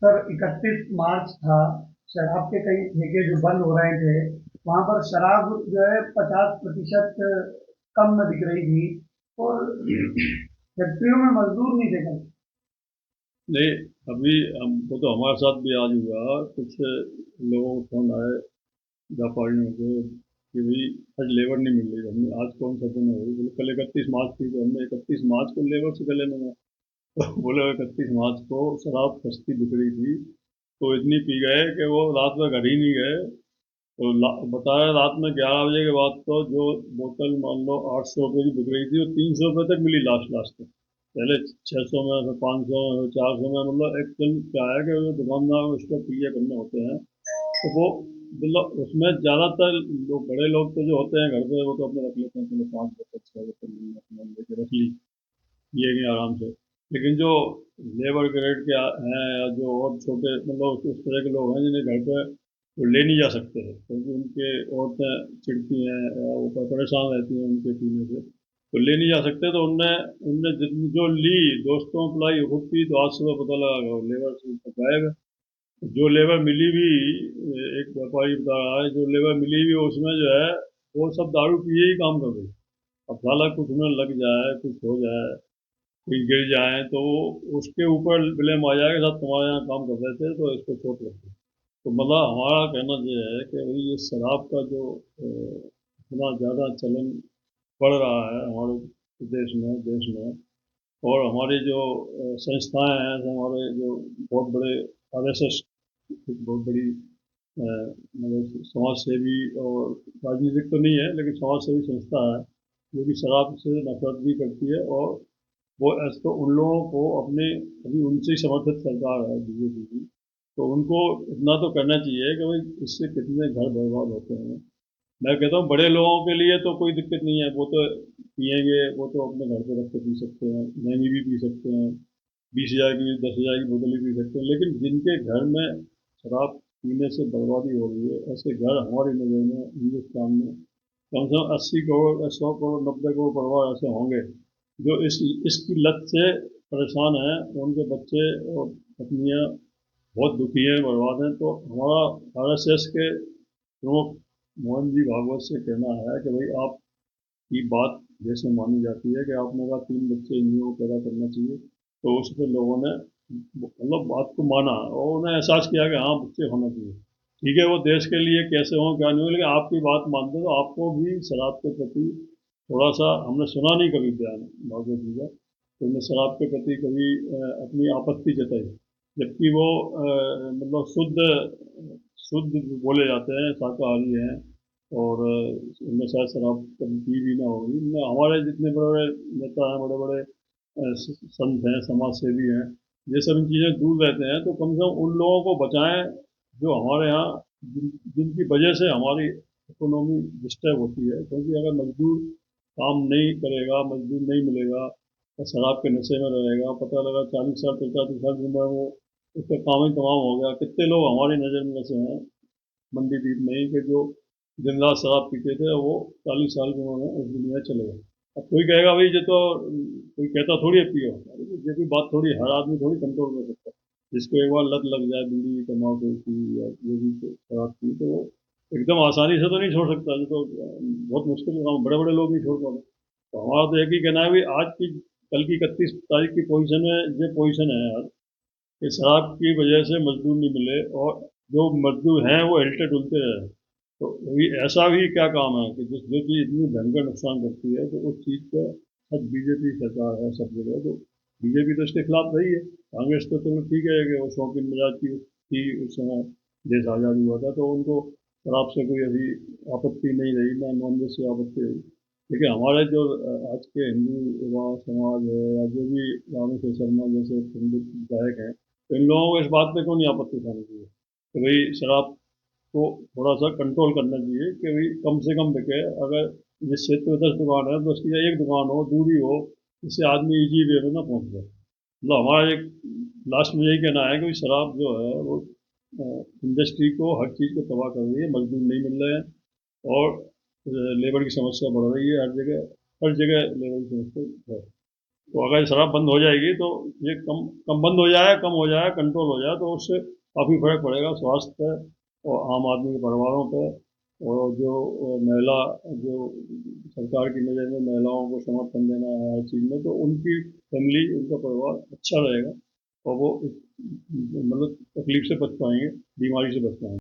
Sir 31 मार्च था। शराब के कई ठेके जो बंद हो रहे थे, वहाँ पर शराब जो है 50% कम में बिक रही थी। और फैक्ट्रियों में मजदूर नहीं थे कल। नहीं, अभी हमको तो हमारे साथ भी आज हुआ। कुछ लोगों को फोन आए, व्यापारियों के, कि भाई आज लेबर नहीं मिल रही। हमने आज कौन सा दिन है भाई? बोले कल 31 मार्च थी, तो हमने 31 मार्च को लेबर से गले मिला। तो बोले 31 मार्च को शराब सस्ती बिक रही थी, तो इतनी पी गए कि वो रात में घर ही नहीं गए। तो बताया रात में 11 बजे के बाद तो जो बोतल मान लो 800 रुपये की बिक रही थी, वो 300 रुपये तक मिली लास्ट लास्ट में। पहले 600 में, फिर 500 में, फिर 400 में। मतलब एक दिन क्या है कि वो दुकानदार को उसको पीए करने होते हैं, तो वो मतलब उसमें ज्यादातर लोग, बड़े लोग तो जो होते हैं घर पे, वो तो अपने रख लेते हैं, चलो 5 बोतल 6 बोतल अपने लेके रख ली, पिएंगे आराम से। लेकिन जो लेबर ग्रेड के हैं, या जो और छोटे मतलब उस तरह के लोग हैं जिन्हें घर पे वो ले नहीं जा सकते हैं, क्योंकि उनके औरतें चिढ़ती हैं या वो परेशान रहती हैं उनके पीने से, तो ले नहीं जा सकते। तो उनने उनने जितनी जो ली, दोस्तों को पिलाई, खुद पी, तो आज सुबह पता लगा कि वो लेबर से तो गायब है। जो लेबर मिली भी, एक व्यापारी बता रहा है, जो लेबर मिली भी उसमें जो है वो सब दारू पिए ही काम कर रही। अब साला कुछ उन्हें लग जाए, कुछ हो जाए, कोई गिर जाए, तो उसके ऊपर ब्लेम आ जाएगा, साहब तुम्हारे यहाँ काम कर रहे थे तो इसको चोट लग गई। तो मतलब हमारा कहना ये है कि भाई ये शराब का जो इतना ज़्यादा चलन बढ़ रहा है हमारे देश में, और हमारी जो संस्थाएं हैं, जो हमारे जो बहुत बड़े आरएसएस, बहुत बड़ी मतलब समाज सेवी और राजनीतिक तो नहीं है, लेकिन समाज सेवी संस्था है जो कि शराब से नफरत भी करती है। और वो ऐसे तो उन लोगों को अपने, अभी उनसे ही समर्थित सरकार है बीजेपी की, तो उनको इतना तो करना चाहिए कि भाई इससे कितने घर बर्बाद होते हैं। मैं कहता हूँ बड़े लोगों के लिए तो कोई दिक्कत नहीं है, वो तो पियेंगे, वो तो अपने घर पे रख के पी सकते हैं, महंगी भी पी सकते हैं, 20,000 की 10,000 की बोतल ही पी सकते हैं। लेकिन जिनके घर में शराब पीने से बर्बादी हो रही है, ऐसे घर हमारी नज़र में हिंदुस्तान में कम से कम 80 करोड़ या 100 करोड़ 90 करोड़ परिवार ऐसे होंगे जो इसकी लत से परेशान हैं। उनके बच्चे और पत्नियां बहुत दुखी हैं, बर्बाद हैं। तो हमारा आरएसएस के प्रमुख मोहन जी भागवत से कहना है कि भाई आपकी बात देश में मानी जाती है, कि आपने कहा 3 बच्चे इन को पैदा करना चाहिए, तो उस पर लोगों ने मतलब बात को माना और उन्हें एहसास किया कि हाँ बच्चे होना चाहिए। ठीक है, वो देश के लिए कैसे हों क्या नहीं हो, लेकिन आपकी बात मानते तो आपको भी शराब के प्रति थोड़ा सा, हमने सुना नहीं कभी बयान भागवत जी का, तो उन्होंने शराब के प्रति कभी अपनी आपत्ति जताई, जबकि वो मतलब शुद्ध शुद्ध बोले जाते हैं, शाकाहारी हैं, और उनमें शायद शराब कभी पी भी ना होगी। हमारे जितने बड़े बड़े नेता हैं, बड़े बड़े संत हैं, समाज सेवी हैं, ये सब इन चीज़ें दूर रहते हैं। तो कम से कम उन लोगों को बचाएं जो हमारे यहाँ, जिनकी वजह से हमारी इकोनॉमी डिस्टर्ब होती है। क्योंकि अगर मजदूर काम नहीं करेगा, मजदूर नहीं मिलेगा, और शराब के नशे में रहेगा, पता लगा 40 साल 45 साल की उम्र में वो उसका काम ही तमाम हो गया। कितने लोग हमारी नज़र में ऐसे हैं मंदीदीप में ही, कि जो दिन रात शराब पीते थे, वो 40 साल की उम्र में इस दुनिया से चले गए। अब कोई कहेगा भाई ये तो, कोई कहता थोड़ी है पियो, अरे ये कोई बात थोड़ी, हर आदमी थोड़ी कंट्रोल कर सकता है। जिसको एक बार लत लग जाए बीड़ी तम्बाकू की या जो भी शराब की, तो वो एकदम आसानी से तो नहीं छोड़ सकता। ये तो बहुत मुश्किल काम, बड़े बड़े लोग नहीं छोड़ पाते। तो हमारा तो एक ही कहना है भाई, आज की कल की 31 तारीख की पोजीशन में ये पोजीशन है यार, कि शराब की वजह से मजदूर नहीं मिले, और जो मजदूर हैं वो हिलते डुलते रहे। तो अभी ऐसा भी क्या काम है कि जिस जो चीज़ इतनी भयंकर नुकसान करती है, तो उस चीज़ का सब बीजेपी सरकार है सब जगह। तो बीजेपी तो इसके खिलाफ रही है। कांग्रेस तो चलो ठीक है कि वो शौकीन मिजाज की थी उस समय, देश आज़ाद हुआ था, तो उनको शराब से कोई अभी आपत्ति नहीं रही, ना नॉनवेज से आपत्ति रही। लेकिन हमारे जो आज के हिंदू युवा समाज है, या जो भी रामेश्वर शर्मा जैसे पंडित गायक हैं, तो इन लोगों को इस बात पे क्यों नहीं आपत्ति उठानी चाहिए कि भाई शराब को थोड़ा सा कंट्रोल करना चाहिए, कि भाई कम से कम बिके। अगर जिस क्षेत्र में 10 दुकान है, तो उसकी एक दुकान हो, दूरी हो, जिससे आदमी इजी वे में ना पहुंच जाए। मतलब हमारा एक लास्ट में यही कहना है कि भाई शराब जो है वो इंडस्ट्री को, हर चीज़ को तबाह कर रही है, मजदूर नहीं मिल रहे हैं, और लेबर की समस्या बढ़ रही है हर जगह, हर जगह लेबर की समस्या है। तो अगर शराब बंद हो जाएगी तो ये कम कम बंद हो जाए कंट्रोल हो जाए तो उससे काफ़ी फर्क पड़ेगा स्वास्थ्य पे और आम आदमी के परिवारों पे। और जो महिला जो सरकार की नज़र में महिलाओं को समर्थन देना है हर चीज़ में, तो उनकी फैमिली उनका परिवार अच्छा रहेगा और वो मतलब तकलीफ से बच पाएंगे, बीमारी से बच पाएंगे।